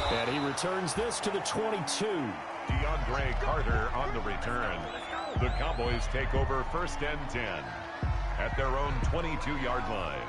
And he returns this to the 22. DeAndre Carter on the return. The Cowboys take over 1st and 10 at their own 22-yard line.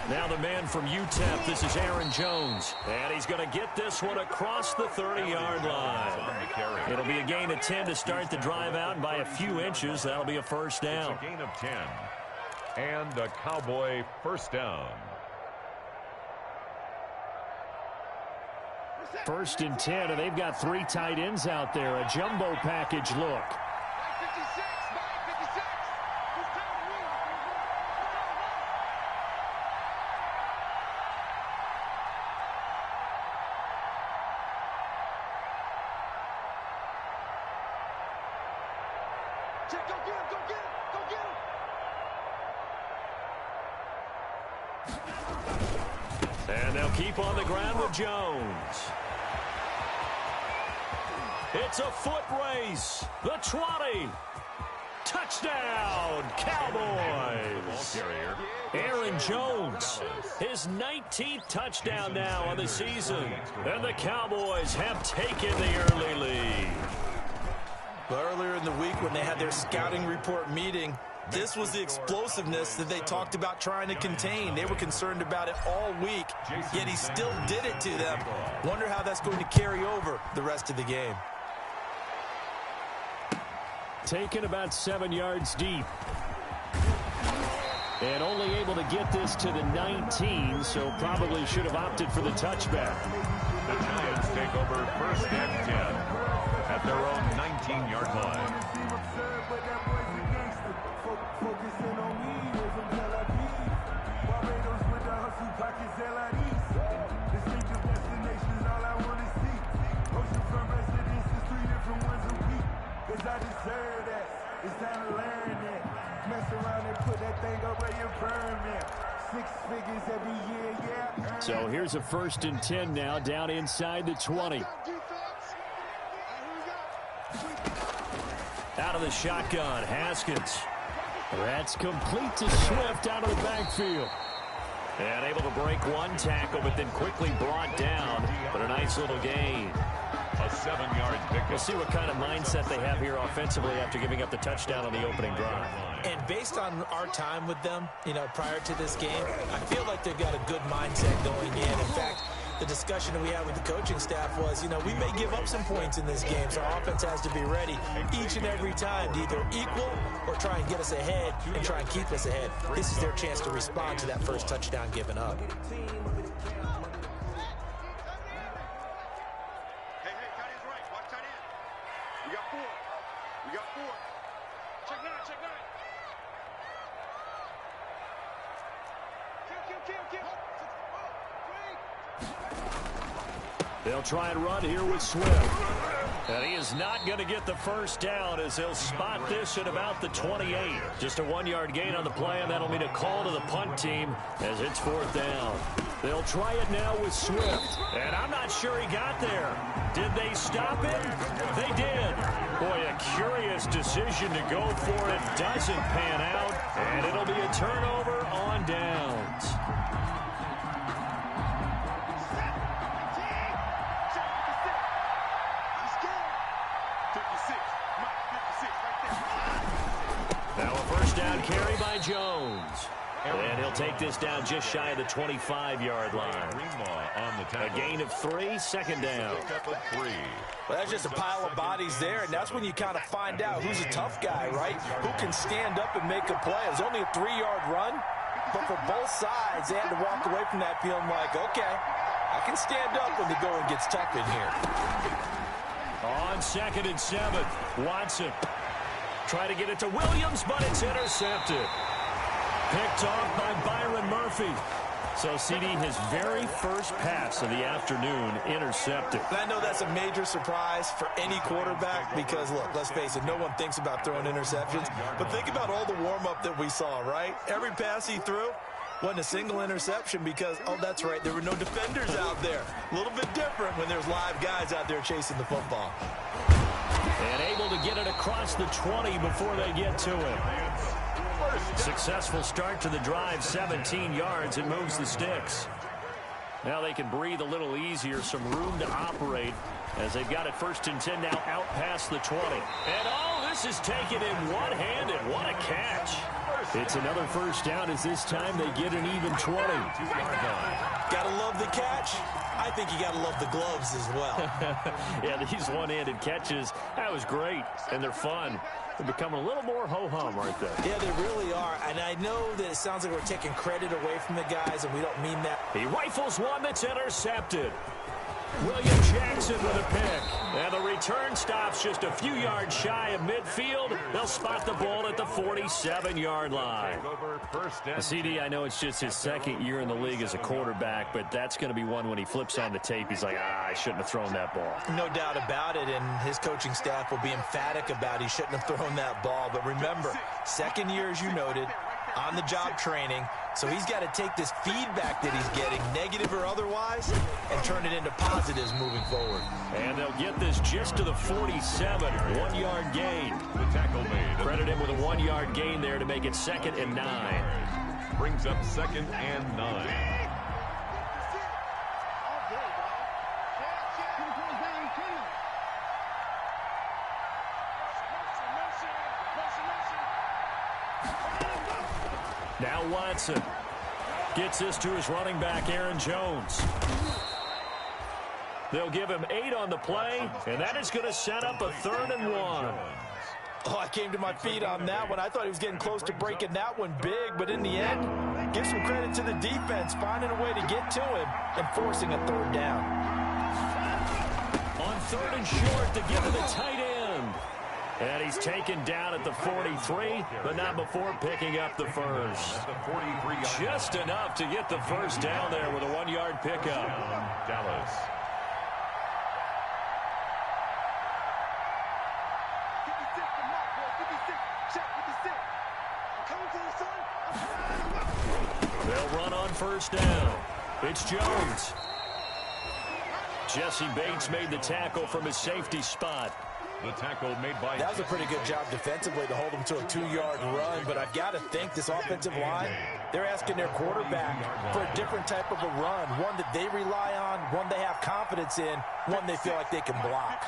Now the man from UTEP, this is Aaron Jones. And he's going to get this one across the 30-yard line. It'll be a gain of 10 to start the drive out, and by a few inches, that'll be a first down. It's a gain of 10. And a Cowboy first down. 1st and 10, and they've got 3 tight ends out there. A jumbo package look. And they'll keep on the ground with Jones. It's a foot race. The 20. Touchdown, Cowboys. Aaron Jones, his 19th touchdown now on the season. And the Cowboys have taken the early lead. But earlier in the week when they had their scouting report meeting, this was the explosiveness that they talked about trying to contain. They were concerned about it all week, yet he still did it to them. Wonder how that's going to carry over the rest of the game. Taken about 7 yards deep. And only able to get this to the 19, so probably should have opted for the touchback. The Giants take over 1st and 10 at their own 19-yard line. So here's a 1st and 10 now, down inside the 20. Out of the shotgun, Haskins. That's complete to Swift out of the backfield. And able to break one tackle, but then quickly brought down. But a nice little gain. A 7-yard pickup. We'll see what kind of mindset they have here offensively after giving up the touchdown on the opening drive. And based on our time with them, prior to this game, I feel like they've got a good mindset going in. In fact, the discussion that we had with the coaching staff was, we may give up some points in this game, so our offense has to be ready each and every time to either equal or try and get us ahead and try and keep us ahead. This is their chance to respond to that first touchdown given up. They'll try and run here with Swift. And he is not going to get the first down as they'll spot this at about the 28. Just a 1-yard gain on the play, and that'll mean a call to the punt team as it's 4th down. They'll try it now with Swift. And I'm not sure he got there. Did they stop it? They did. Boy, a curious decision to go for it. Doesn't pan out. And it'll be a turnover on downs. Now a first down carry by Jones. And he'll take this down just shy of the 25-yard line. A gain of 3, 2nd down. Well, that's just a pile of bodies there, and that's when you kind of find out who's a tough guy, right? Who can stand up and make a play. It was only a 3-yard run, but for both sides, they had to walk away from that feeling like, okay, I can stand up when the going gets tough in here. On 2nd and 7, Watson. Try to get it to Williams, but it's intercepted. Picked off by Byron Murphy. So, CD, his very first pass of the afternoon intercepted. And I know that's a major surprise for any quarterback because, look, let's face it, no one thinks about throwing interceptions. But think about all the warm-up that we saw, right? Every pass he threw wasn't a single interception because, oh, that's right, there were no defenders out there. A little bit different when there's live guys out there chasing the football. And able to get it across the 20 before they get to it. Successful start to the drive, 17 yards, and moves the sticks. Now they can breathe a little easier, some room to operate as they've got it 1st and 10 now out past the 20. And, oh, this is taken in one-handed. What a catch. It's another first down as this time they get an even 20. Gotta love the catch. I think you gotta love the gloves as well. Yeah, these one-handed catches, that was great, and they're fun. They're becoming a little more ho-hum, aren't they? Yeah, they really are. And I know that it sounds like we're taking credit away from the guys, and we don't mean that. He rifles one that's intercepted. William Jackson with a pick. And the return stops just a few yards shy of midfield. They'll spot the ball at the 47-yard line. CD, I know it's just his second year in the league as a quarterback, but that's going to be one when he flips on the tape. He's like, I shouldn't have thrown that ball. No doubt about it, and his coaching staff will be emphatic about he shouldn't have thrown that ball. But remember, second year, as you noted, on-the-job training. So he's got to take this feedback that he's getting, negative or otherwise, and turn it into positives moving forward. And they'll get this just to the 47, 1-yard gain. The tackle made. Credit him with a 1-yard gain there to make it 2nd and 9. Brings up 2nd and 9. Now Watson gets this to his running back, Aaron Jones. They'll give him 8 on the play, and that is going to set up a 3rd and 1. Oh, I came to my feet on that one. I thought he was getting close to breaking that one big, but in the end, give some credit to the defense, finding a way to get to him and forcing a 3rd down. On 3rd and short to give to the tight end. And he's taken down at the 43, but not before picking up the first. Just enough to get the first down there with a 1-yard pickup. Dallas. They'll run on first down. It's Jones. Jesse Bates made the tackle from his safety spot. The tackle made by... That was a pretty good job defensively to hold him to a 2-yard run, but I've got to think this offensive line, they're asking their quarterback for a different type of a run, one that they rely on, one they have confidence in, one they feel like they can block.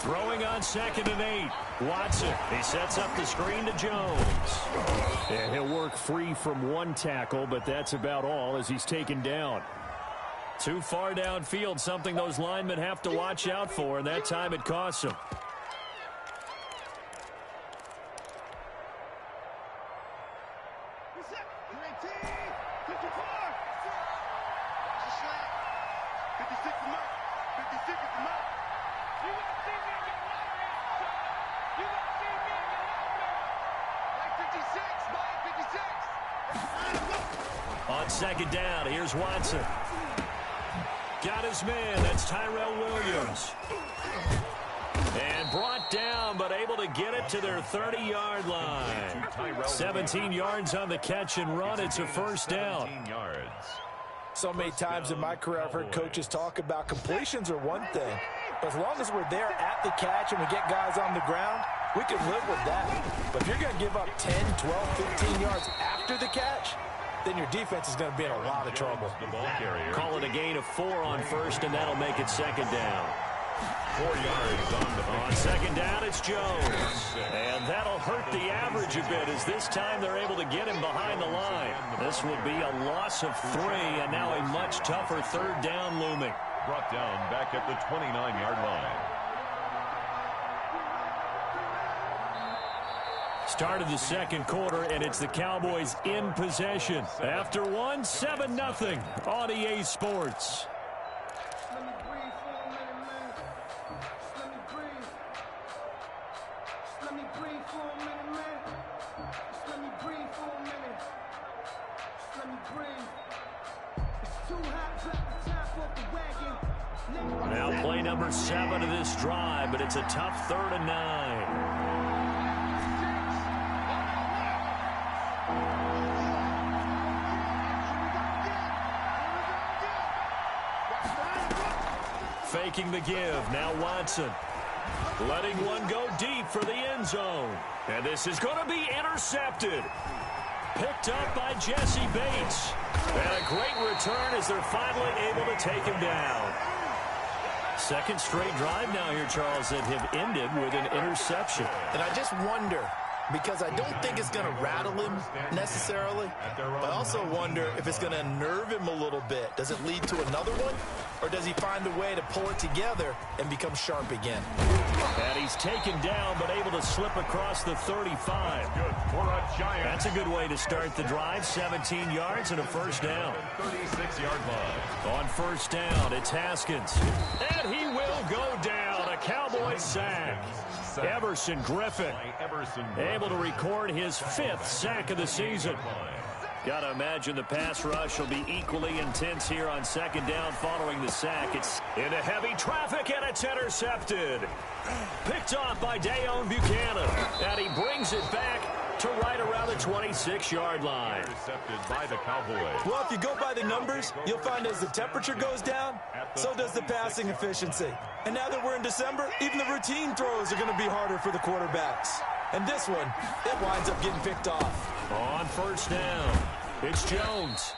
Throwing on 2nd and 8. Watson, he sets up the screen to Jones. And he'll work free from one tackle, but that's about all as he's taken down. Too far downfield, something those linemen have to watch out for, and that time it costs them. On 2nd down, here's Watson. Got his man, that's Tyrell Williams. And brought down, but able to get it to their 30-yard line. 17 yards on the catch and run. It's a first down. So many times in my career I've heard coaches talk about completions are one thing. But as long as we're there at the catch and we get guys on the ground, we can live with that. But if you're going to give up 10, 12, 15 yards after the catch, then your defense is going to be in a lot of trouble. Call it a gain of 4 on first, and that'll make it 2nd down. 4 yards on 2nd down, it's Jones. And that'll hurt the average a bit as this time they're able to get him behind the line. This will be a loss of 3, and now a much tougher 3rd down looming. Brought down back at the 29-yard line. Start of the 2nd quarter, and it's the Cowboys in possession. After one, 7-0 on EA Sports. Let me Now play number 7 of this drive, but it's a tough 3rd and 9. Faking the give. Now Watson. Letting one go deep for the end zone. And this is going to be intercepted. Picked up by Jesse Bates. And a great return as they're finally able to take him down. Second straight drive now here, Charles, that have ended with an interception. And I just wonder, because I don't think it's going to rattle him necessarily, but I also wonder if it's going to unnerve him a little bit. Does it lead to another one, or does he find a way to pull it together and become sharp again? And he's taken down, but able to slip across the 35. Good for a Giant. That's a good way to start the drive. 17 yards and a first down. 36-yard line. On first down, it's Haskins. And he will go down. A Cowboy sack. Everson Griffin able to record his 5th sack of the season. Got to imagine the pass rush will be equally intense here on second down following the sack. It's into heavy traffic, and it's intercepted. Picked off by Deone Bucannon. And he brings it back to right around the 26-yard line. Intercepted by the Cowboys. Well, if you go by the numbers, you'll find as the temperature goes down, so does the passing efficiency. And now that we're in December, even the routine throws are going to be harder for the quarterbacks. And this one, it winds up getting picked off. On first down, it's Jones.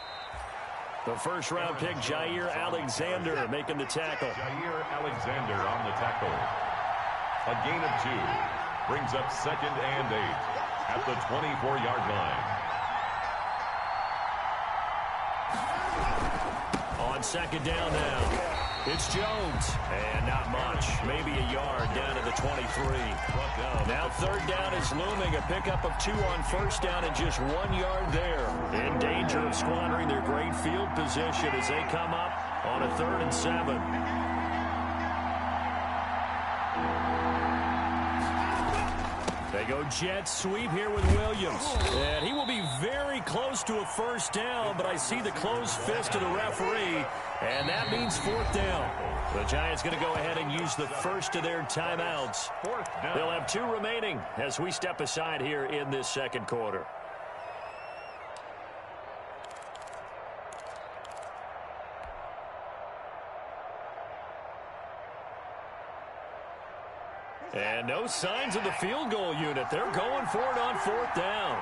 The first-round pick, Jair Alexander, making the tackle. Jair Alexander on the tackle. A gain of 2. Brings up 2nd and 8 at the 24-yard line. On second down now, it's Jones. And not much, maybe a yard down to the 23. Now third down is looming. A pickup of 2 on first down and just 1 yard there. In danger of squandering their great field position as they come up on a 3rd and 7. They go jet sweep here with Williams. And he will be very close to a first down, but I see the closed fist of the referee, and that means 4th down. The Giants going to go ahead and use the first of their timeouts. They'll have 2 remaining as we step aside here in this second quarter. And no signs of the field goal unit. They're going for it on 4th down.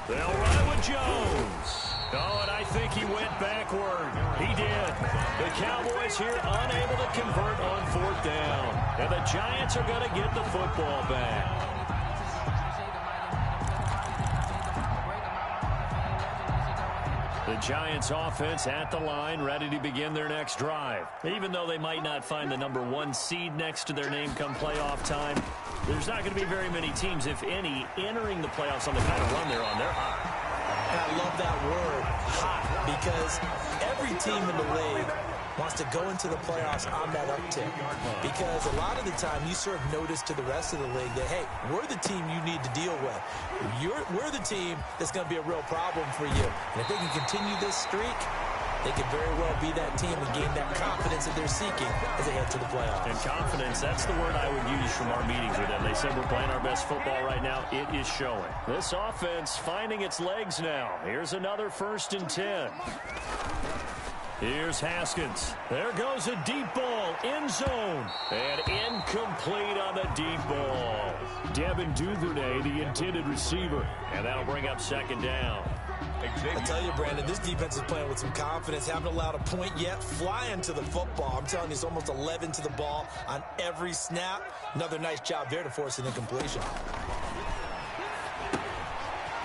They'll run with Jones. Oh, and I think he went backward. He did. The Cowboys here unable to convert on 4th down. And the Giants are going to get the football back. The Giants offense at the line, ready to begin their next drive. Even though they might not find the number 1 seed next to their name come playoff time, there's not going to be very many teams, if any, entering the playoffs on the kind of run they're on. They're hot. And I love that word, hot, because every team in the league wants to go into the playoffs on that uptick. Because a lot of the time you serve notice to the rest of the league that, hey, we're the team you need to deal with. We're the team that's going to be a real problem for you. And if they can continue this streak, they could very well be that team and gain that confidence that they're seeking as they head to the playoffs. And confidence, that's the word I would use from our meetings with them. They said we're playing our best football right now. It is showing. This offense finding its legs now. Here's another 1st and 10. Here's Haskins. There goes a deep ball, end zone, and incomplete on the deep ball. Devin Duvernay, the intended receiver, and that'll bring up 2nd down. I tell you, Brandon, this defense is playing with some confidence. Haven't allowed a point yet. Flying to the football. I'm telling you, it's almost 11 to the ball on every snap. Another nice job there to force an incompletion.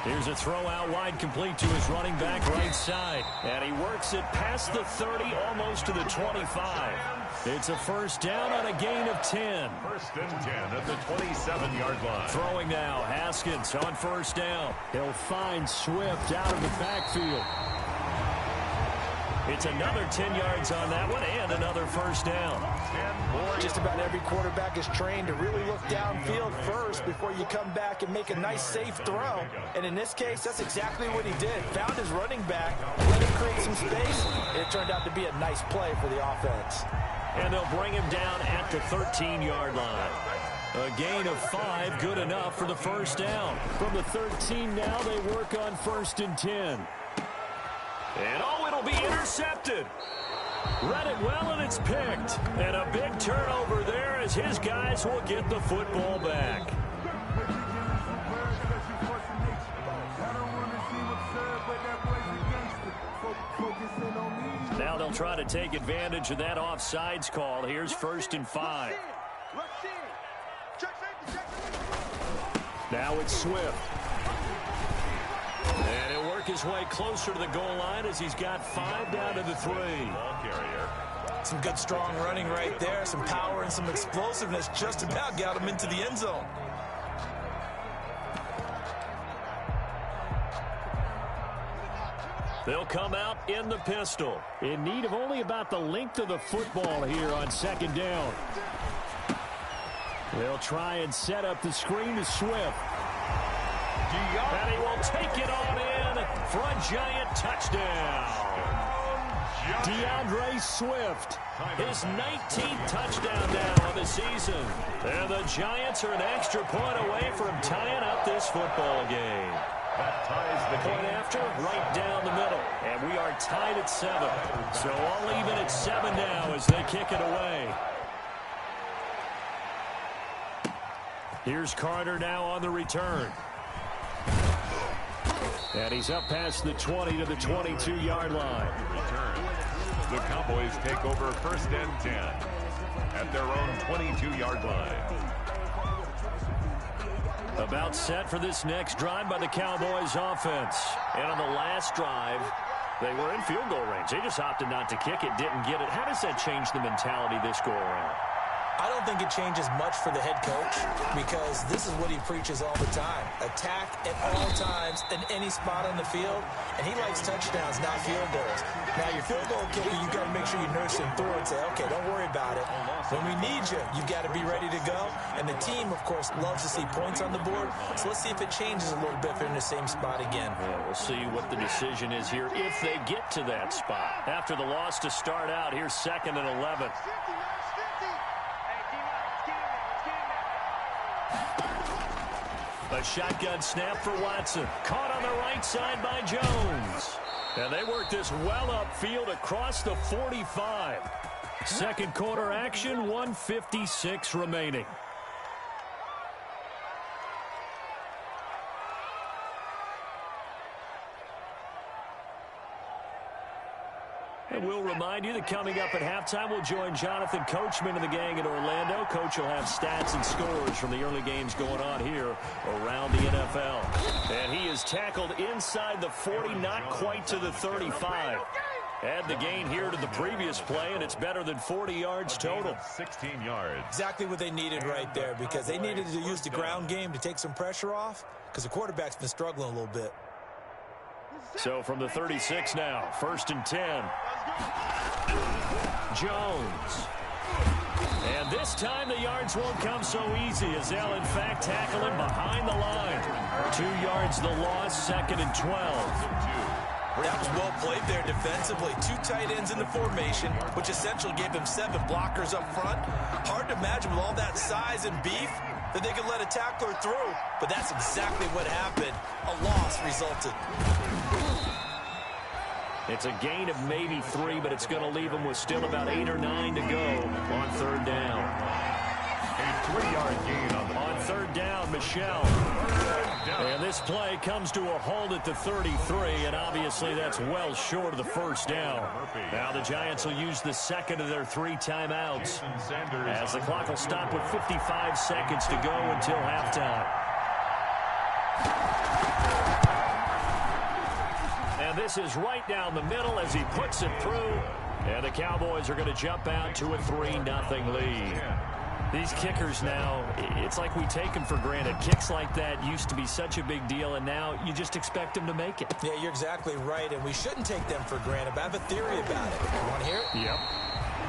Here's a throw out wide, complete to his running back right side. And he works it past the 30, almost to the 25. It's a 1st down on a gain of 10. 1st and 10 at the 27-yard line. Throwing now, Haskins on 1st down. He'll find Swift out of the backfield. It's another 10 yards on that one and another first down. Just about every quarterback is trained to really look downfield first before you come back and make a nice, safe throw. And in this case, that's exactly what he did. Found his running back, let him create some space, and it turned out to be a nice play for the offense. And they'll bring him down at the 13-yard line. A gain of 5, good enough for the first down. From the 13 now, they work on 1st and 10. And it'll be intercepted. Read it well, and it's picked. And a big turnover there as his guys will get the football back. Now they'll try to take advantage of that offsides call. Here's 1st and 5. Now it's Swift. And he'll work his way closer to the goal line as he's got 5 down to the 3. Ball carrier. Some good, strong running right there. Some power and some explosiveness just about got him into the end zone. They'll come out in the pistol. In need of only about the length of the football here on 2nd down. They'll try and set up the screen to Swift. And he will take it on in for a Giant touchdown. DeAndre Swift, his 19th touchdown now of the season. And the Giants are an extra point away from tying up this football game. That ties the Point game. after, right down the middle. And we are tied at 7. So all even at 7 now as they kick it away. Here's Carter now on the return. And he's up past the 20 to the 22-yard line. Return. The Cowboys take over 1st and 10 at their own 22-yard line. About set for this next drive by the Cowboys offense. And on the last drive, they were in field goal range. They just opted not to kick it, didn't get it. How does that change the mentality this go around? I don't think it changes much for the head coach because this is what he preaches all the time. Attack at all times in any spot on the field, and he likes touchdowns, not field goals. Now, your field goal kicker, you've got to make sure you nurse him through and say, okay, don't worry about it. When we need you, you've got to be ready to go. And the team, of course, loves to see points on the board. So let's see if it changes a little bit if they're in the same spot again. Yeah, we'll see what the decision is here if they get to that spot. After the loss to start out, here's 2nd and 11. A shotgun snap for Watson. Caught on the right side by Jones. And they work this well upfield across the 45. Second quarter action, 1:56 remaining. And we'll remind you that coming up at halftime, we'll join Jonathan Coachman and the gang in Orlando. Coach will have stats and scores from the early games going on here around the NFL. And he is tackled inside the 40, not quite to the 35. Add the gain here to the previous play, and it's better than 40 yards total. 16 yards. Exactly what they needed right there because they needed to use the ground game to take some pressure off because the quarterback's been struggling a little bit. So from the 36 now, 1st and 10. Jones. And this time the yards won't come so easy as they'll in fact tackle him behind the line. 2 yards the loss, 2nd and 12. That was well played there defensively. 2 tight ends in the formation, which essentially gave them 7 blockers up front. Hard to imagine with all that size and beef that they could let a tackler through, but that's exactly what happened. A loss resulted. It's a gain of maybe 3, but it's going to leave them with still about 8 or 9 to go on 3rd down. A 3-yard gain on 3rd down, Michel. And this play comes to a halt at the 33, and obviously that's well short of the 1st down. Now the Giants will use the 2nd of their 3 timeouts as the clock will stop with 55 seconds to go until halftime. And this is right down the middle as he puts it through. And the Cowboys are going to jump out to a 3-0 lead. These kickers now, it's like we take them for granted. Kicks like that used to be such a big deal, and now you just expect them to make it. Yeah, you're exactly right, and we shouldn't take them for granted, but I have a theory about it. You want to hear it? Yep.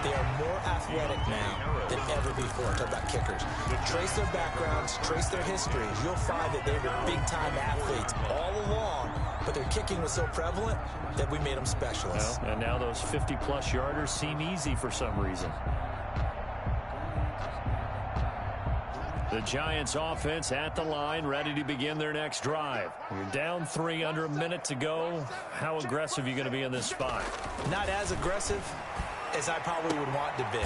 They are more athletic now than ever before. Talk about kickers. Trace their backgrounds, trace their histories. You'll find that they were big-time athletes all along, but their kicking was so prevalent that we made them specialists. Well, and now those 50-plus yarders seem easy for some reason. The Giants offense at the line, ready to begin their next drive. You're down 3, under a minute to go. How aggressive are you going to be in this spot? Not as aggressive as I probably would want to be.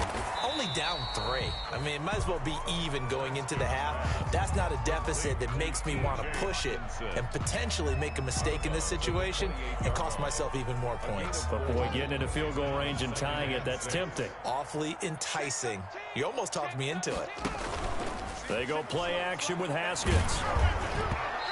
Only down 3. I mean, it might as well be even going into the half. That's not a deficit that makes me want to push it and potentially make a mistake in this situation and cost myself even more points. But, boy, getting into field goal range and tying it, that's tempting. Awfully enticing. You almost talked me into it. They go play action with Haskins.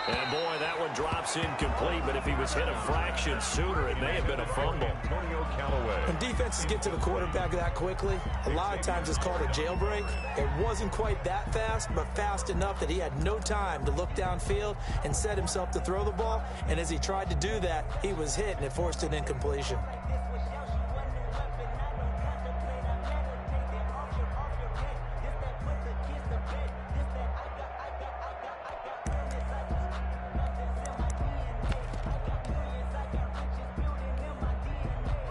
And, boy, that one drops incomplete, but if he was hit a fraction sooner, it may have been a fumble. When defenses get to the quarterback that quickly, a lot of times it's called a jailbreak. It wasn't quite that fast, but fast enough that he had no time to look downfield and set himself to throw the ball. And as he tried to do that, he was hit, and it forced an incompletion.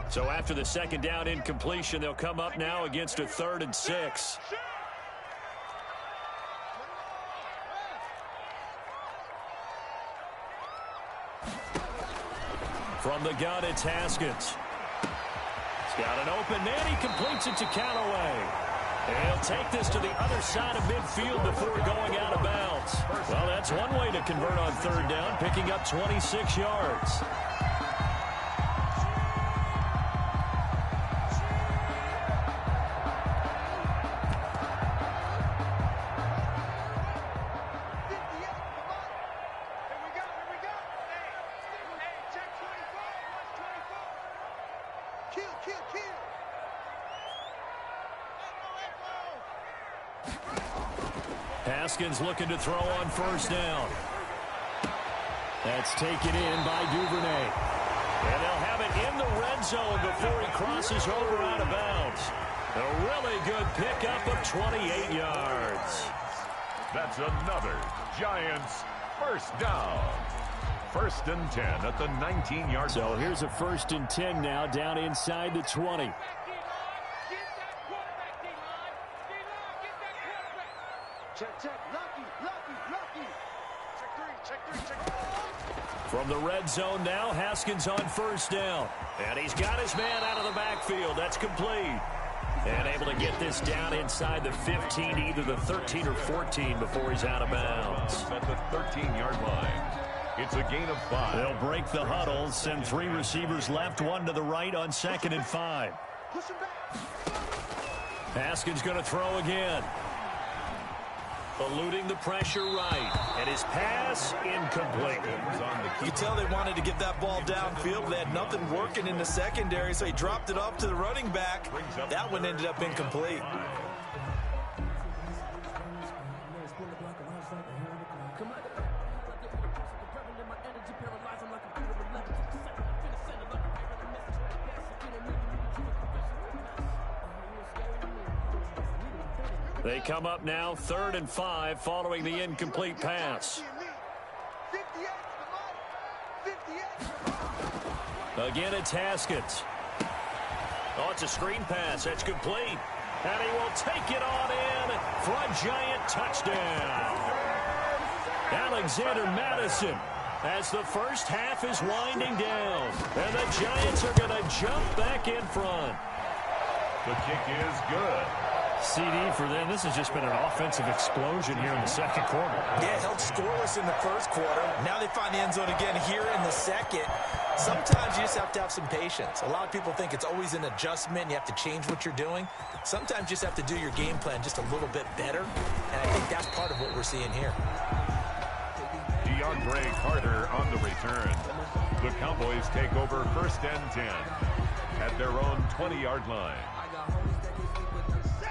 So after the second down incompletion, they'll come up now against a 3rd and 6. From the gun, it's Haskins. He's got an open man. He completes it to Callaway. And he'll take this to the other side of midfield before going out of bounds. Well, that's one way to convert on 3rd down, picking up 26 yards. Haskins looking to throw on 1st down. That's taken in by Duvernay. And they'll have it in the red zone before he crosses over out of bounds. A really good pickup of 28 yards. That's another Giants 1st down. 1st and 10 at the 19-yard line. So here's a 1st and 10 now down inside the 20. From the red zone now, Haskins on 1st down. And he's got his man out of the backfield. That's complete. And able to get this down inside the 15, either the 13 or 14 before he's out of bounds. At the 13-yard line. It's a gain of 5. They'll break the huddle, send 3 receivers left, 1 to the right on 2nd and 5. Haskins going to throw again. Eluding the pressure right. And his pass incomplete. You can tell they wanted to get that ball downfield, but they had nothing working in the secondary, so he dropped it off to the running back. That one ended up incomplete. They come up now 3rd and 5 following the incomplete pass. Again, it's Haskins. Oh, it's a screen pass. That's complete. And he will take it on in for a Giant touchdown. Alexander Madison, as the first half is winding down. And the Giants are going to jump back in front. The kick is good. CD for them. This has just been an offensive explosion here in the 2nd quarter. Yeah, held scoreless in the 1st quarter. Now they find the end zone again here in the 2nd. Sometimes you just have to have some patience. A lot of people think it's always an adjustment. You have to change what you're doing. Sometimes you just have to do your game plan just a little bit better. And I think that's part of what we're seeing here. DeAndre Carter on the return. The Cowboys take over 1st and 10 at their own 20-yard line.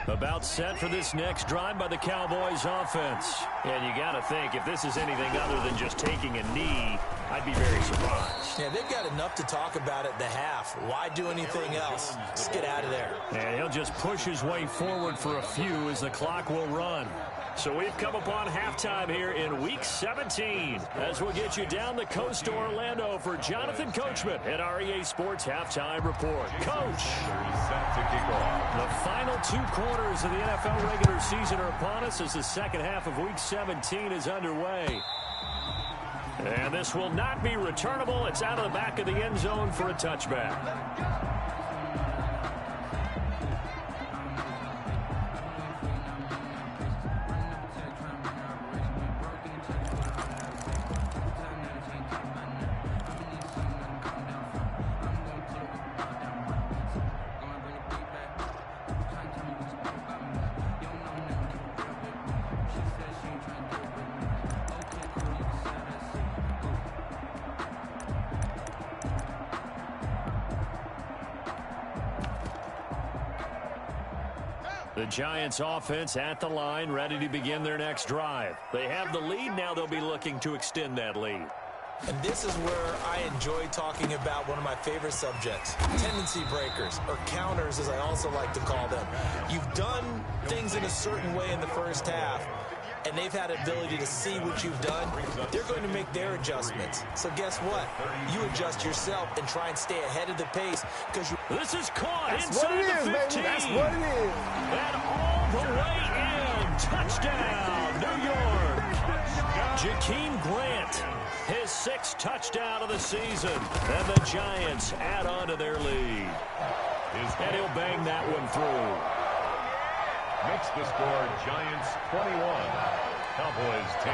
About set for this next drive by the Cowboys offense. And you got to think, if this is anything other than just taking a knee, I'd be very surprised. Yeah, they've got enough to talk about at the half. Why do anything else? Just get out of there. And he'll just push his way forward for a few as the clock will run. So we've come upon halftime here in Week 17 as we'll get you down the coast to Orlando for Jonathan Coachman at our EA Sports Halftime Report. Coach, Set to kick off. the final 2 quarters of the NFL regular season are upon us as the second half of Week 17 is underway. And this will not be returnable. It's out of the back of the end zone for a touchback. The Giants offense at the line, ready to begin their next drive. They have the lead. Now they'll be looking to extend that lead. And this is where I enjoy talking about one of my favorite subjects, tendency breakers, or counters as I also like to call them. You've done things in a certain way in the first half, and they've had ability to see what you've done. They're going to make their adjustments. So guess what? You adjust yourself and try and stay ahead of the pace because you... This is caught That's inside what it the is, 15. baby. That's what it is. And all the way in. Touchdown, New York. Jakeem Grant, his 6th touchdown of the season. And the Giants add on to their lead. And he'll bang that one through. Makes the score Giants 21, Cowboys 10.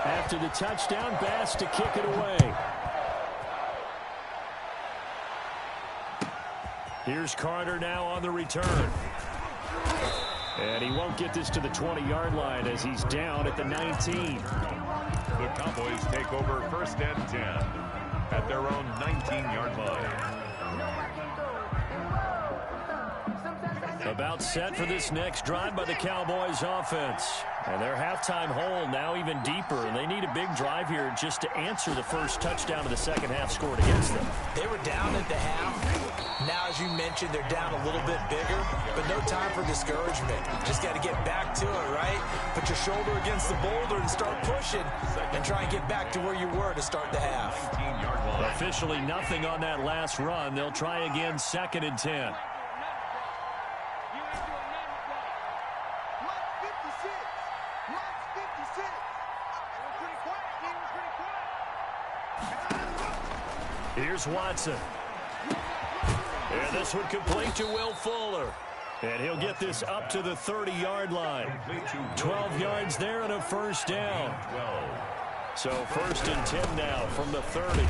After the touchdown, Bass to kick it away. Here's Carter now on the return. And he won't get this to the 20-yard line as he's down at the 19. The Cowboys take over 1st and 10 at their own 19-yard line. About set for this next drive by the Cowboys offense. And their halftime hole now even deeper. And they need a big drive here just to answer the first touchdown of the second half scored against them. They were down at the half. Now, as you mentioned, they're down a little bit bigger, but no time for discouragement. Just got to get back to it, right? Put your shoulder against the boulder and start pushing and try and get back to where you were to start the half. 19-yard line. Officially nothing on that last run. They'll try again 2nd and 10. Here's Watson. And this one complete to Will Fuller. And he'll get this up to the 30-yard line. 12 yards there and a first down. So 1st and 10 now from the 30.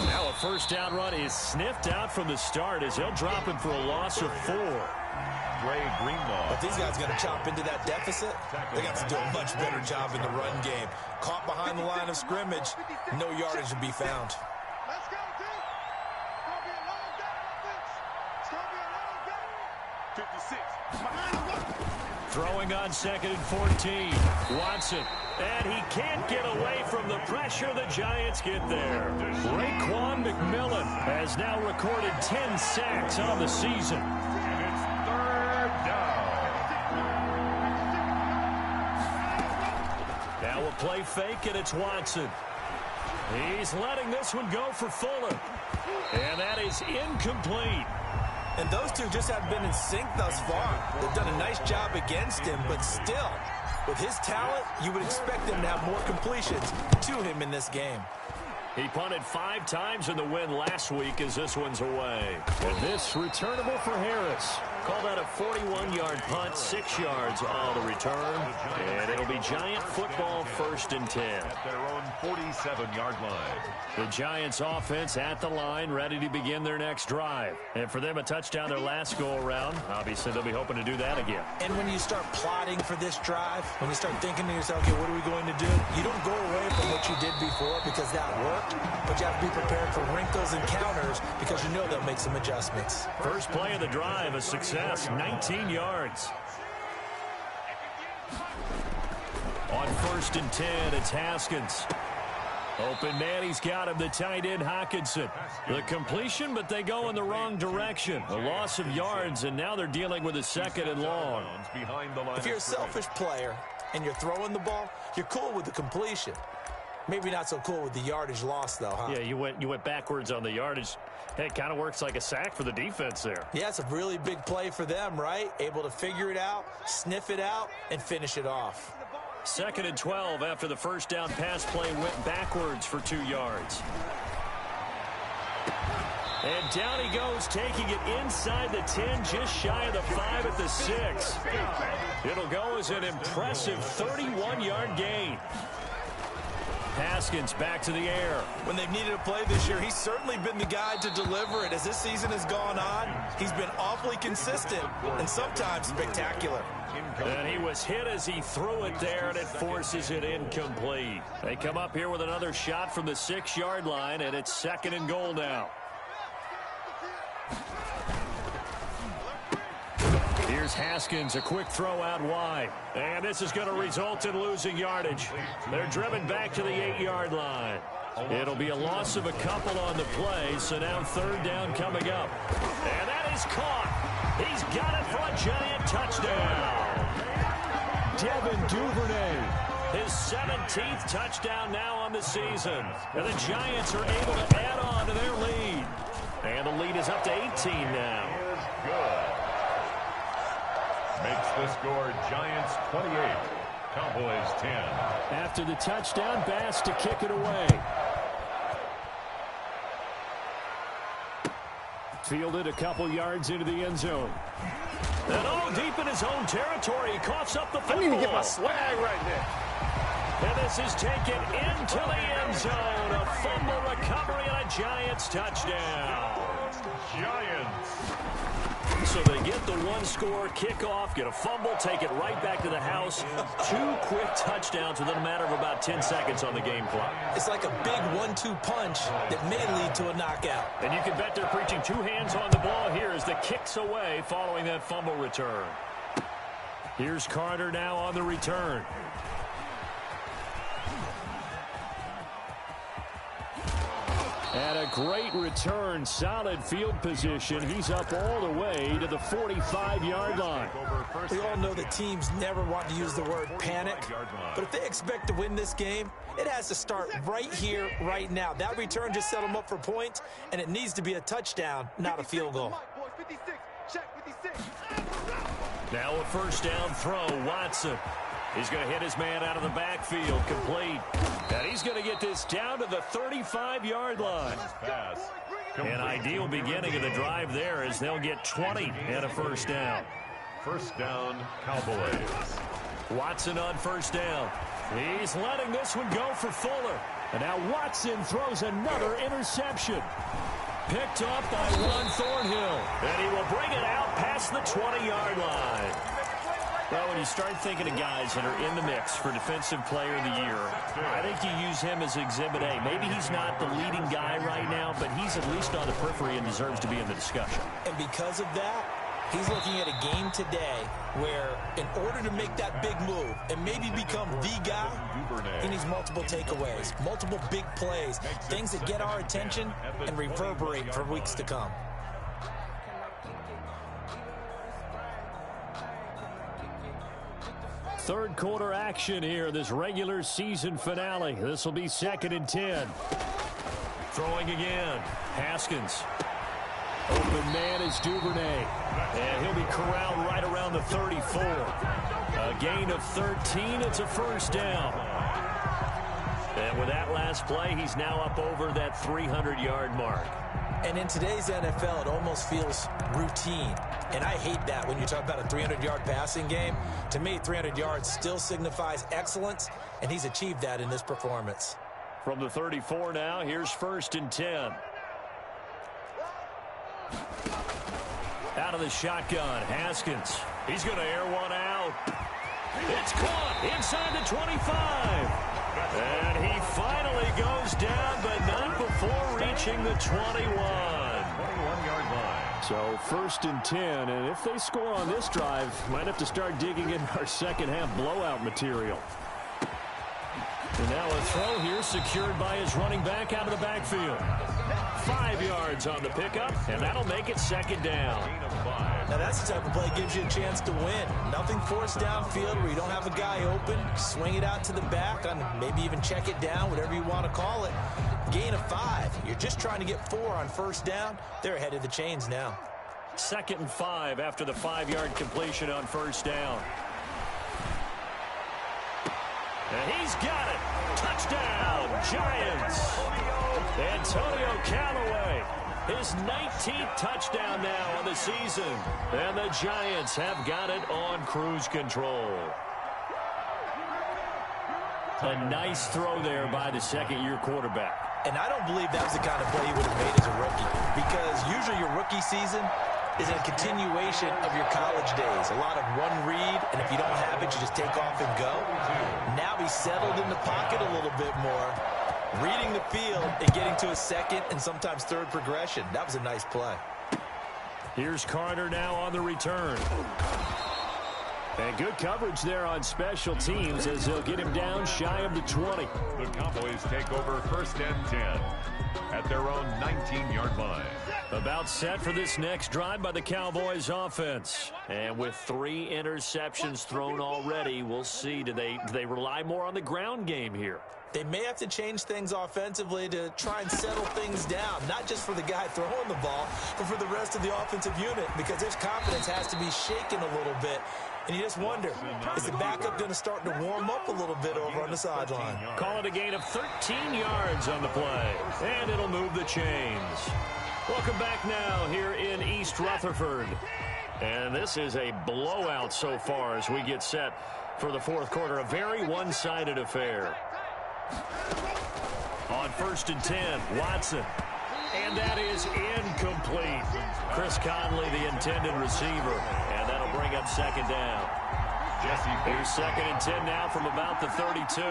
Now a first down run is sniffed out from the start as they'll drop him for a loss of 4. Dre Greenlaw. If these guys are going to chop into that deficit, they got to do a much better job in the run game. Caught behind the line of scrimmage, no yardage to be found. Throwing on 2nd and 14. Watson. And he can't get away from the pressure. The Giants get there. Raekwon McMillan has now recorded 10 sacks on the season. And it's 3rd down. Now a play fake, and it's Watson. He's letting this one go for Fuller. And that is incomplete. And those two just haven't been in sync thus far. They've done a nice job against him, but still, with his talent, you would expect them to have more completions to him in this game. He punted 5 times in the win last week as this one's away. And this returnable for Harris. Call that a 41-yard punt, 6 yards on the return. And it'll be Giant football 1st and 10. At their own 47-yard line. The Giants offense at the line, ready to begin their next drive. And for them, a touchdown their last go-around. Obviously, they'll be hoping to do that again. And when you start plotting for this drive, when you start thinking to yourself, okay, what are we going to do? You don't go away from what you did before because that worked, but you have to be prepared for wrinkles and counters because you know they'll make some adjustments. First play of the drive, a success, 19 yards. On 1st and 10, it's Haskins. Open man, he's got him, the tight end, Hockenson. The completion, but they go in the wrong direction. A loss of yards, and now they're dealing with a 2nd and long. If you're a selfish player and you're throwing the ball, you're cool with the completion. Maybe not so cool with the yardage loss, though, huh? Yeah, you went backwards on the yardage. Hey, it kind of works like a sack for the defense there. Yeah, it's a really big play for them, right? Able to figure it out, sniff it out, and finish it off. 2nd and 12 after the first down pass play went backwards for 2 yards. And down he goes, taking it inside the 10, just shy of the 5 at the 6. It'll go as an impressive 31-yard gain. Haskins back to the air. When they've needed a play this year, he's certainly been the guy to deliver it. As this season has gone on, he's been awfully consistent and sometimes spectacular. And he was hit as he threw it there, and it forces it incomplete. They come up here with another shot from the 6-yard line, and it's 2nd and goal now. Here's Haskins, a quick throw out wide. And this is going to result in losing yardage. They're driven back to the 8-yard line. It'll be a loss of a couple on the play, so now 3rd down coming up. And that is caught. He's got it for a giant touchdown. Devin Duvernay, his 17th touchdown now on the season. And the Giants are able to add on to their lead. And the lead is up to 18 now. Good. Makes the score Giants 28, Cowboys 10. After the touchdown, Bass to kick it away. Fielded a couple yards into the end zone. And all deep in his own territory, he coughs up the football. I need to get my swag right there. And this is taken into the end zone. A fumble recovery and a Giants touchdown. Giants. So they get the one-score kickoff, get a fumble, take it right back to the house. 2 quick touchdowns within a matter of about 10 seconds on the game clock. It's like a big 1-2 punch that may lead to a knockout. And you can bet they're preaching 2 hands on the ball here as the kick's away following that fumble return. Here's Carter now on the return. And a great return, solid field position. He's up all the way to the 45-yard line. We all know that teams never want to use the word panic, but if they expect to win this game, it has to start right here, right now. That return just set them up for points, and it needs to be a touchdown, not a field goal. Now a first down throw, Watson. He's going to hit his man out of the backfield, complete. And he's going to get this down to the 35-yard line. An ideal beginning of the drive there as they'll get 20 and a first down. First down, Cowboys. Watson on first down. He's letting this one go for Fuller. And now Watson throws another interception. Picked off by Juan Thornhill. And he will bring it out past the 20-yard line. Well, when you start thinking of guys that are in the mix for Defensive Player of the Year, I think you use him as Exhibit A. Maybe he's not the leading guy right now, but he's at least on the periphery and deserves to be in the discussion. And because of that, he's looking at a game today where in order to make that big move and maybe become the guy, he needs multiple takeaways, multiple big plays, things that get our attention and reverberate for weeks to come. Third quarter action here, this regular season finale. This will be 2nd and 10. Throwing again, Haskins. Open man is Duvernay. And he'll be corralled right around the 34. A gain of 13, it's a first down. And with that last play, he's now up over that 300-yard mark. And in today's NFL, it almost feels routine. And I hate that when you talk about a 300-yard passing game. To me, 300 yards still signifies excellence, and he's achieved that in this performance. From the 34 now, here's 1st and 10. Out of the shotgun, Haskins. He's going to air one out. It's caught inside the 25. And he finally goes down, but not before reaching the 21-yard line. So 1st and 10, and if they score on this drive, might have to start digging in our second half blowout material. And now a throw here secured by his running back out of the backfield. 5 yards on the pickup, and that'll make it second down. Now that's the type of play that gives you a chance to win. Nothing forced downfield where you don't have a guy open. Swing it out to the back, on maybe even check it down, whatever you want to call it. Gain of 5. You're just trying to get 4 on first down. They're ahead of the chains now. 2nd and 5 after the 5-yard completion on first down. And he's got it. Touchdown, Giants. Antonio Callaway, his 19th touchdown now on the season. And the Giants have got it on cruise control. A nice throw there by the second-year quarterback. And I don't believe that was the kind of play he would have made as a rookie. Because usually your rookie season is a continuation of your college days. A lot of one read, and if you don't have it, you just take off and go. Now he's settled in the pocket a little bit more, reading the field and getting to a second and sometimes third progression. That was a nice play. Here's Carter now on the return. And good coverage there on special teams as they'll get him down shy of the 20. The Cowboys take over 1st and 10 at their own 19-yard line. About set for this next drive by the Cowboys offense. And with 3 interceptions thrown already, we'll see. Do they rely more on the ground game here? They may have to change things offensively to try and settle things down, not just for the guy throwing the ball, but for the rest of the offensive unit, because their confidence has to be shaken a little bit. And you just wonder, is the backup going to start to warm up a little bit over on the sideline? Call it a gain of 13 yards on the play, and it'll move the chains. Welcome back now here in East Rutherford. And this is a blowout so far as we get set for the 4th quarter. A very one-sided affair. On 1st and 10, Watson. And that is incomplete. Chris Conley, the intended receiver. And that'll bring up second down. Here's 2nd and 10 now from about the 32.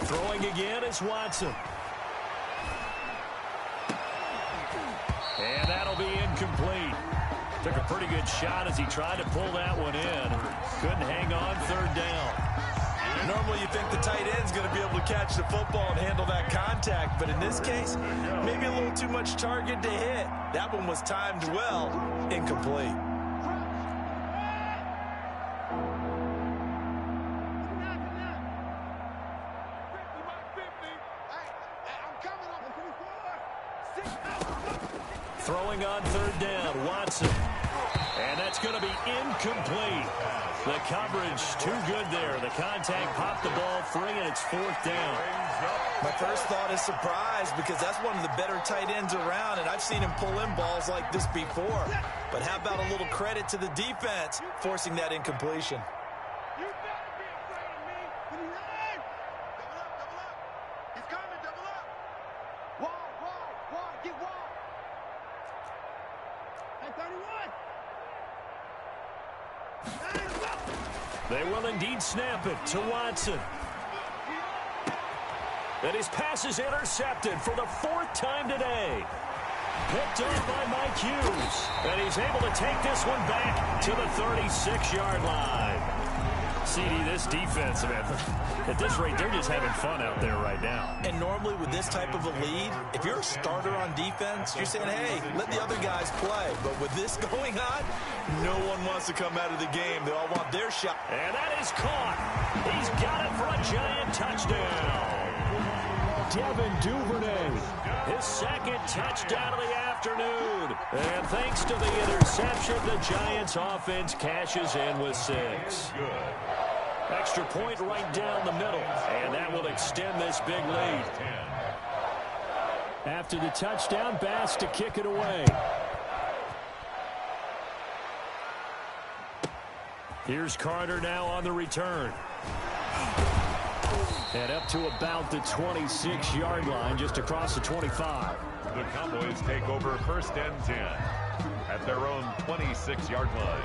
Throwing again is Watson. And that'll be incomplete. Took a pretty good shot as he tried to pull that one in. Couldn't hang on 3rd down. Normally you think the tight end's going to be able to catch the football and handle that contact, but in this case, maybe a little too much target to hit. That one was timed well, incomplete. Throwing on 3rd down, Watson. And that's going to be incomplete. The coverage too good there. The contact popped the ball free, and it's 4th down. My first thought is surprise, because that's one of the better tight ends around, and I've seen him pull in balls like this before. But how about a little credit to the defense forcing that incompletion? You better be afraid of me. What are you doing? Double up, double up. He's coming, double up. Wall, get wall. Hey, 31. They will indeed snap it to Watson. And his pass is intercepted for the 4th time today. Picked up by Mike Hughes. And he's able to take this one back to the 36-yard line. CD, this defense, man, at this rate, they're just having fun out there right now. And normally with this type of a lead, if you're a starter on defense, you're saying, hey, let the other guys play. But with this going on, no one wants to come out of the game. They all want their shot. And that is caught. He's got it for a Giant touchdown. Devin Duvernay, his 2nd touchdown of the afternoon. And thanks to the interception, the Giants offense cashes in with 6. Extra point right down the middle, and that will extend this big lead. After the touchdown, Bass to kick it away. Here's Carter now on the return. And up to about the 26-yard line, just across the 25. The Cowboys take over 1st and 10 at their own 26-yard line.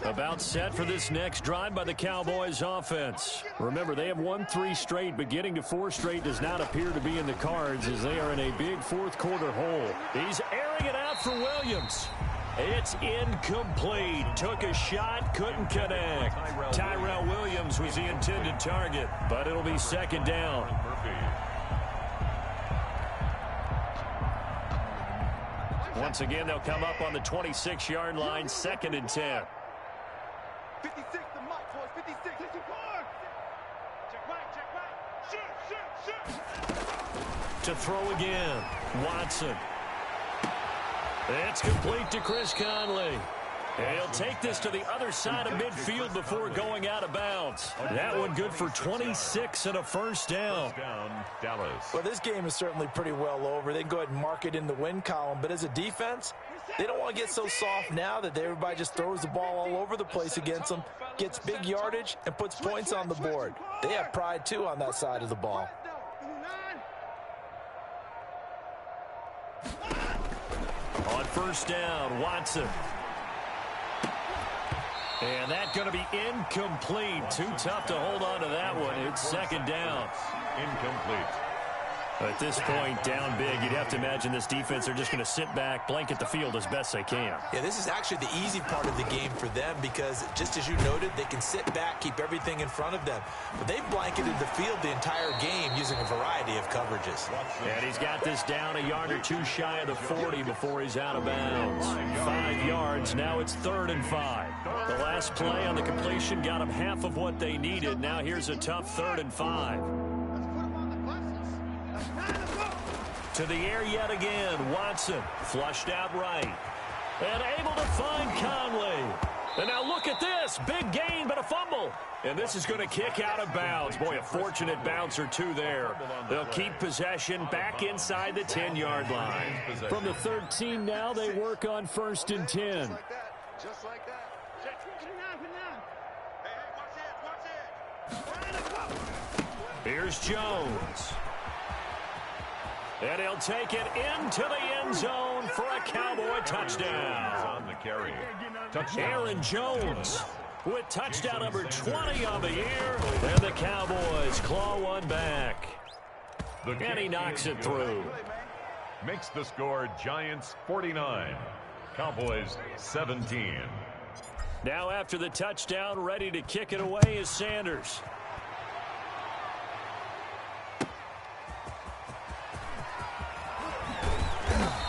About set for this next drive by the Cowboys offense. Remember, they have won 3 straight, but getting to 4 straight does not appear to be in the cards as they are in a big 4th quarter hole. He's airing it out for Williams. It's incomplete. Took a shot, couldn't connect. Tyrell Williams was the intended target, but it'll be second down. Once again, they'll come up on the 26-yard line, 2nd and 10. 56, the mic, boys. 56. 64. Check right. Shoot. To throw again, Watson. It's complete to Chris Conley. He'll take this to the other side of midfield before going out of bounds. That one good for 26 and a first down. Dallas. Well, this game is certainly pretty well over. They can go ahead and mark it in the win column. But as a defense, they don't want to get so soft now that everybody just throws the ball all over the place against them, gets big yardage, and puts points on the board. They have pride, too, on that side of the ball. On first down, Watson. And that's going to be incomplete. Too tough to hold on to that one. It's second down. Incomplete. At this point, down big, you'd have to imagine this defense are just going to sit back, blanket the field as best they can. Yeah, this is actually the easy part of the game for them because, just as you noted, they can sit back, keep everything in front of them. But they've blanketed the field the entire game using a variety of coverages. And he's got this down a yard or two shy of the 40 before he's out of bounds. 5 yards, now it's 3rd and 5. The last play on the completion got them half of what they needed. Now here's a tough 3rd and 5. To the air yet again, Watson flushed out right. And able to find Conley. And now look at this, big gain but a fumble. And this is going to kick out of bounds. Boy, a fortunate bounce or two there. They'll keep possession back inside the 10-yard line. From the 13 now, they work on 1st and 10. Just like that. Here's Jones. And he'll take it into the end zone for a Cowboy touchdown. On the carry. Touchdown. Aaron Jones with touchdown number 20 on the year. And the Cowboys claw one back. And he knocks it through. Makes the score Giants 49. Cowboys 17. Now after the touchdown, ready to kick it away is Sanders.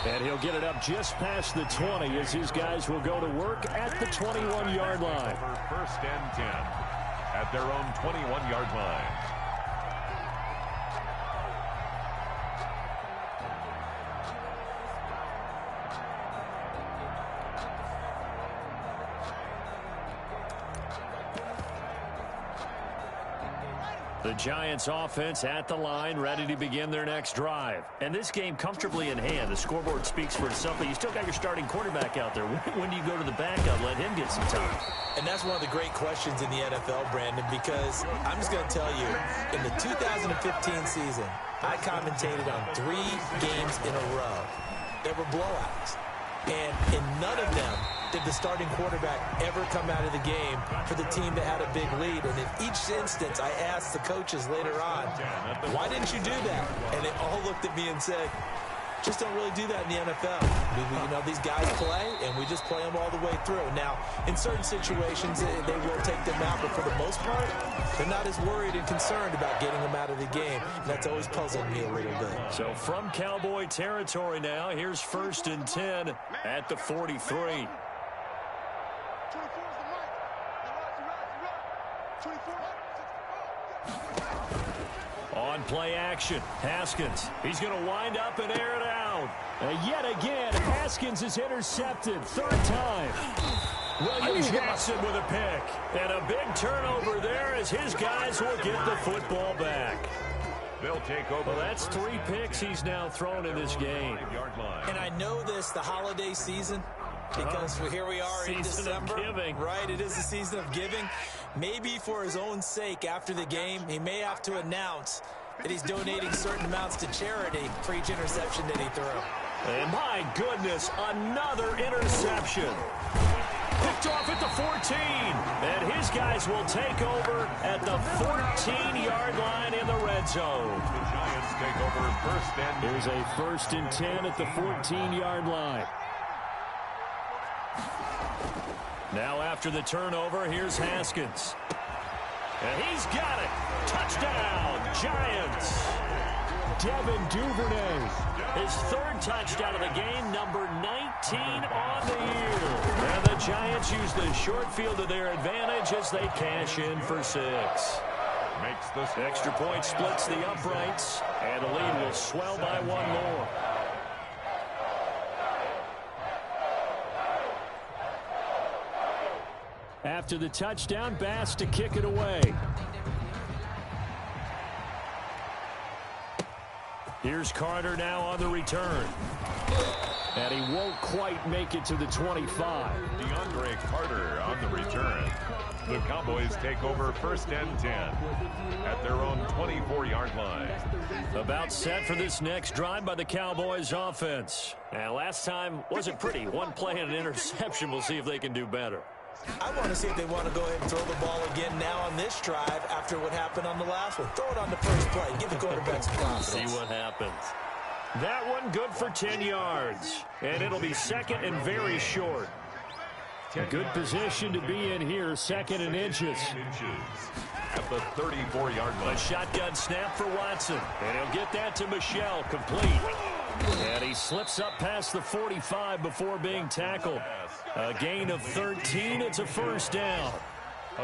And he'll get it up just past the 20 as his guys will go to work at the 21-yard line. For 1st and 10 at their own 21-yard line. The Giants offense at the line, ready to begin their next drive. And this game comfortably in hand. The scoreboard speaks for itself, but you still got your starting quarterback out there. When do you go to the backup, let him get some time? And that's one of the great questions in the NFL, Brandon, because I'm just going to tell you, in the 2015 season, I commentated on 3 games in a row. There were blowouts. And in none of them did the starting quarterback ever come out of the game for the team that had a big lead. And in each instance, I asked the coaches later on, why didn't you do that? And they all looked at me and said, just don't really do that in the NFL. You know, these guys play, and we just play them all the way through. Now, in certain situations, they will take them out, but for the most part, they're not as worried and concerned about getting them out of the game. And that's always puzzled me a little bit. So from Cowboy territory now, here's 1st and 10 at the 43. 24. On play action, Haskins. He's going to wind up and air it out. Yet again, Haskins is intercepted. 3rd time. William Jackson with a pick. And a big turnover there as his guys will get the football back. They'll take over. Well, that's 3 picks he's now thrown in this game. And I know this, the holiday season, because here we are in December. Right, it is the season of giving. Maybe for his own sake after the game, he may have to announce that he's donating certain amounts to charity for each interception that he threw. And my goodness, another interception. Picked off at the 14. And his guys will take over at the 14-yard line in the red zone. The Giants take over 1st and 10. Here's a 1st and 10 at the 14-yard line. Now after the turnover, here's Haskins. And he's got it. Touchdown, Giants. Devin Duvernay. His third touchdown of the game, number 19 on the year. And the Giants use the short field to their advantage as they cash in for 6. Makes this Extra point splits the uprights, and the lead will swell by 1 more. After the touchdown, Bass to kick it away. Here's Carter now on the return. And he won't quite make it to the 25. DeAndre Carter on the return. The Cowboys take over 1st and 10 at their own 24-yard line. About set for this next drive by the Cowboys offense. And last time wasn't pretty. 1 play and an interception. We'll see if they can do better. I want to see if they want to go ahead and throw the ball again now on this drive after what happened on the last one. Throw it on the first play. Give the quarterback some confidence. See what happens. That one good for 10 yards. And it'll be second and very short. A good position to be in here, 2nd and inches. At the 34-yard line. A shotgun snap for Watson. And he'll get that to Michel, complete. And he slips up past the 45 before being tackled. A gain of 13. It's a 1st down.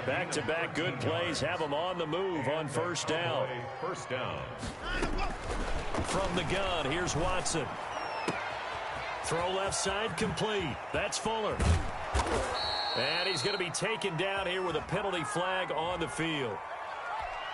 Back-to-back good plays have them on the move on 1st down. 1st down. From the gun, here's Watson. Throw left side, complete. That's Fuller. And he's going to be taken down here with a penalty flag on the field.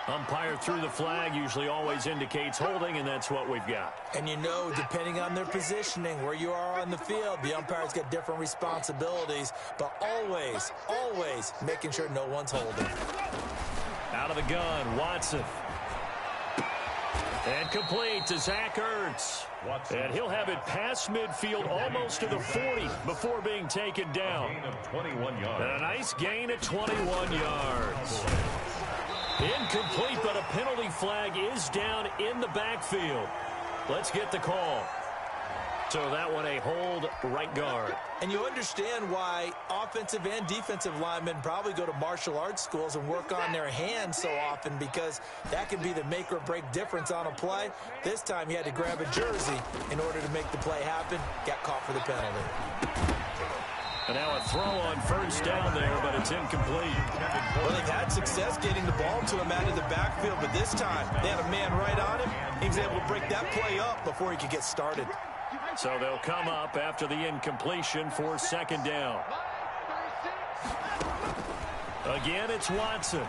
Umpire threw the flag, usually always indicates holding, and that's what we've got. And you know, depending on their positioning, where you are on the field, the umpire's got different responsibilities, but always, always making sure no one's holding. Out of the gun, Watson. And complete to Zach Ertz. And he'll have it past midfield almost to the 40 before being taken down. Gain of 21 yards. And a nice gain of 21 yards. Incomplete, but a penalty flag is down in the backfield. Let's get the call. So that one a hold, right guard. And you understand why offensive and defensive linemen probably go to martial arts schools and work on their hands so often, because that can be the make or break difference on a play. This time he had to grab a jersey in order to make the play happen. Got caught for the penalty. And now a throw on 1st down there, but it's incomplete. Well, they've had success getting the ball to him out of the backfield, but this time they had a man right on him. He was able to break that play up before he could get started. So they'll come up after the incompletion for 2nd down. Again, it's Watson.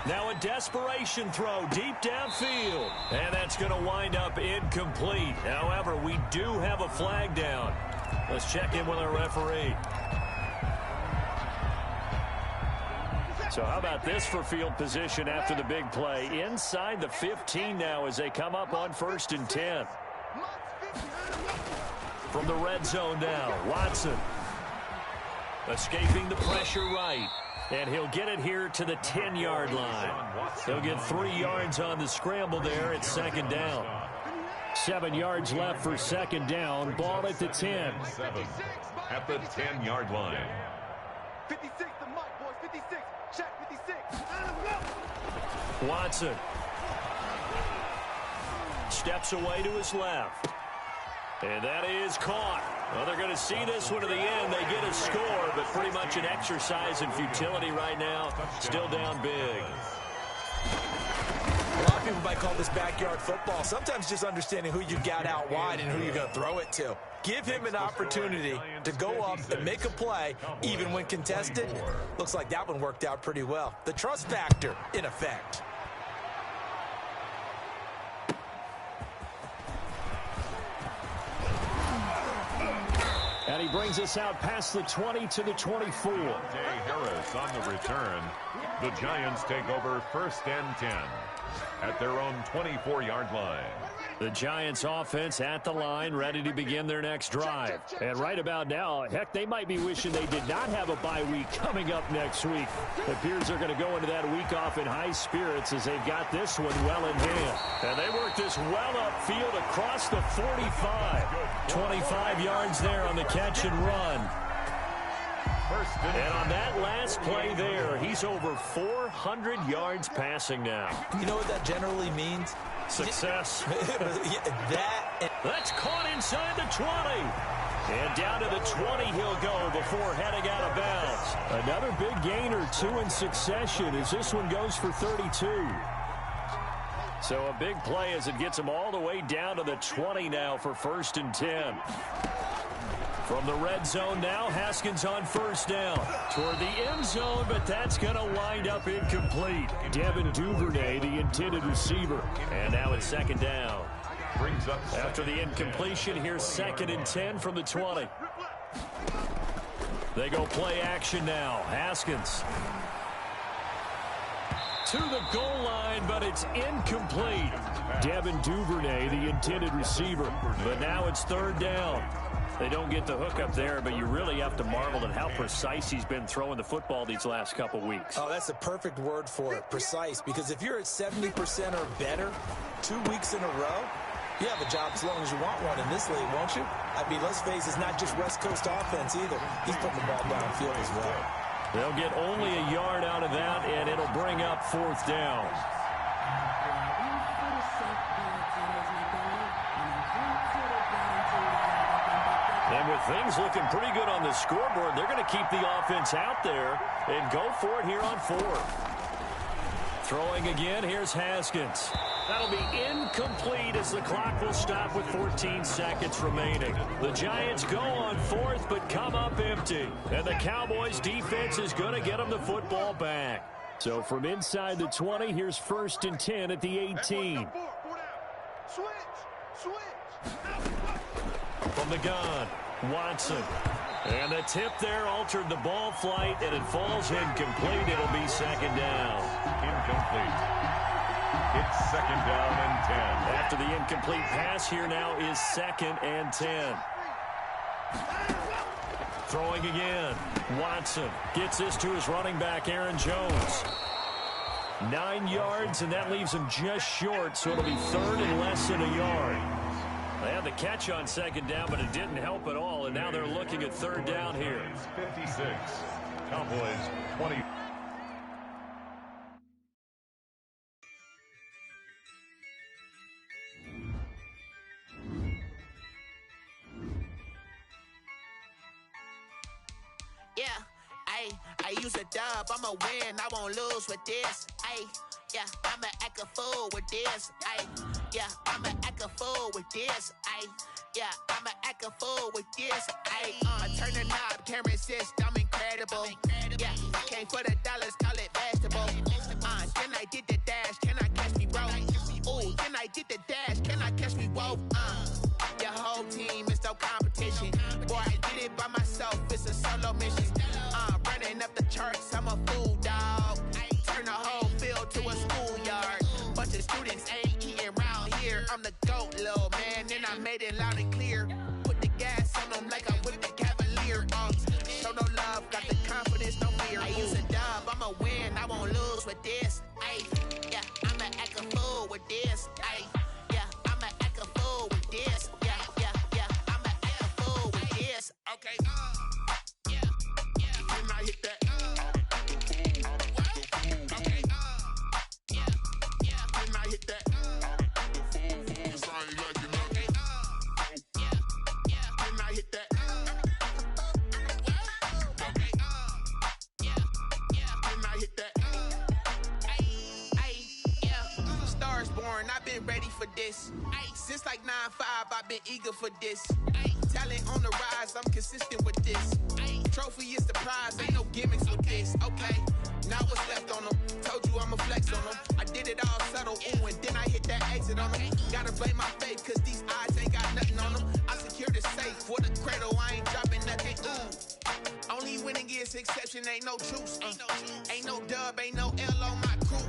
Now a desperation throw deep downfield. And that's going to wind up incomplete. However, we do have a flag down. Let's check in with our referee. So how about this for field position after the big play? Inside the 15 now as they come up on 1st and 10. From the red zone now, Watson. Escaping the pressure right. And he'll get it here to the 10-yard line. He'll get 3 yards on the scramble there at 2nd down. 7 yards left for 2nd down. Ball at the 10. 7 at the 10-yard line. 56, the mic, boys. 56. Check 56. Watson. Steps away to his left. And that is caught. Well, they're going to see this one to the end. They get a score, but pretty much an exercise in futility right now. Still down big. A lot of people might call this backyard football. Sometimes just understanding who you've got out wide and who you're going to throw it to. Give him an opportunity to go up and make a play, even when contested. Looks like that one worked out pretty well. The trust factor in effect. And he brings us out past the 20 to the 24. Day Harris on the return. The Giants take over 1st and 10 at their own 24-yard line. The Giants offense at the line, ready to begin their next drive. And right about now, heck, they might be wishing they did not have a bye week coming up next week. It appears they're going to go into that week off in high spirits as they've got this one well in hand. And they work this well upfield across the 45. 25 yards there on the catch and run. And on that last play there, he's over 400 yards passing now. You know what that generally means? Success. That's caught inside the 20. And down to the 20 he'll go before heading out of bounds. Another big gain or two in succession as this one goes for 32. So a big play as it gets him all the way down to the 20 now for 1st and 10. From the red zone now, Haskins on 1st down. Toward the end zone, but that's going to wind up incomplete. Devin Duvernay, the intended receiver. And now it's 2nd down. Brings up after the incompletion, here's 2nd and 10 from the 20. They go play action now. Haskins to the goal line, but it's incomplete. Devin Duvernay, the intended receiver. But now it's 3rd down. They don't get the hook up there, but you really have to marvel at how precise he's been throwing the football these last couple weeks. Oh, that's the perfect word for it, precise. Because if you're at 70% or better 2 weeks in a row, you have a job as long as you want one in this league, won't you? I mean, let's face it, it's not just West Coast offense either. He's putting the ball downfield as well. They'll get only a yard out of that, and it'll bring up 4th down. And with things looking pretty good on the scoreboard, they're going to keep the offense out there and go for it here on 4th. Throwing again, here's Haskins. That'll be incomplete as the clock will stop with 14 seconds remaining. The Giants go on 4th, but come up empty. And the Cowboys defense is going to get them the football back. So from inside the 20, here's 1st and 10 at the 18. From the gun, Watson. And the tip there altered the ball flight, and it falls incomplete. It'll be 2nd down. Incomplete. It's 2nd down and 10. After the incomplete pass, here now is 2nd and 10. Throwing again. Watson gets this to his running back, Aaron Jones. 9 yards, and that leaves him just short, so it'll be 3rd and less than a yard. They had the catch on 2nd down, but it didn't help at all, and now they're looking at 3rd down here. 56. Cowboys 20. Yeah, I use a dub, I'ma win, I won't lose with this. Yeah, I'ma act a fool with this. Yeah, I'ma act a fool with this. Yeah, I'ma act a fool with this. I turn the knob, camera assist, I'm incredible. Yeah, came for the dollars, call it vegetable. Then I did the dash, can I catch me, bro? Ooh, then I did the dash, can I catch me, whoa? Your whole team is no competition. Boy, I did it by myself, it's a solo mission. Running up the charts, I'm a fool, dog. Turn the whole field to a schoolyard. Bunch of students ain't eating round here. I'm the GOAT, little man, and I made it loud and clear. Put the gas on them like I'm with the Cavalier. Show no love, got the confidence, no fear. I use a dub, I'ma win, I won't lose with this. Yeah, I'ma act a fool with this. Yeah, I'ma act a fool with this. Yeah, I'ma act a fool with this. Okay, yeah, can I hit that? Okay, yeah, can I hit that? Can I hit that? Okay, can I hit that? Yeah, Stars born, I've been ready for this. Since like 9-5, I've been eager for this. Talent on the rise, I'm consistent with this. Trophy is the prize, ain't no gimmicks with this. Okay, now what's left on them? Told you I'ma flex on them. I did it all subtle, ooh, and then I hit that exit on them. Gotta blame my faith, cause these odds ain't got nothing on them. I secure the safe for the cradle, I ain't dropping nothing, ooh. Only winning is exception, ain't no truce. Ain't no dub, ain't no L on my crew.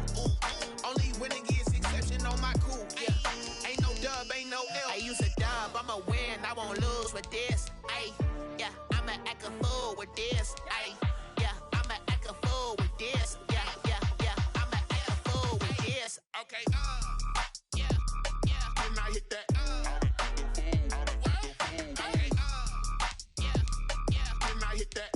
Only winning is exception on my crew, yeah. Ain't no dub, ain't no L. I use a dub, I'ma win, I won't lose with this. Yeah, I'ma act a fool with this. Yeah, I'ma act a fool with this. Yeah, I'ma act a fool with this. Okay, yeah, can I hit that? Okay, yeah, can I hit that?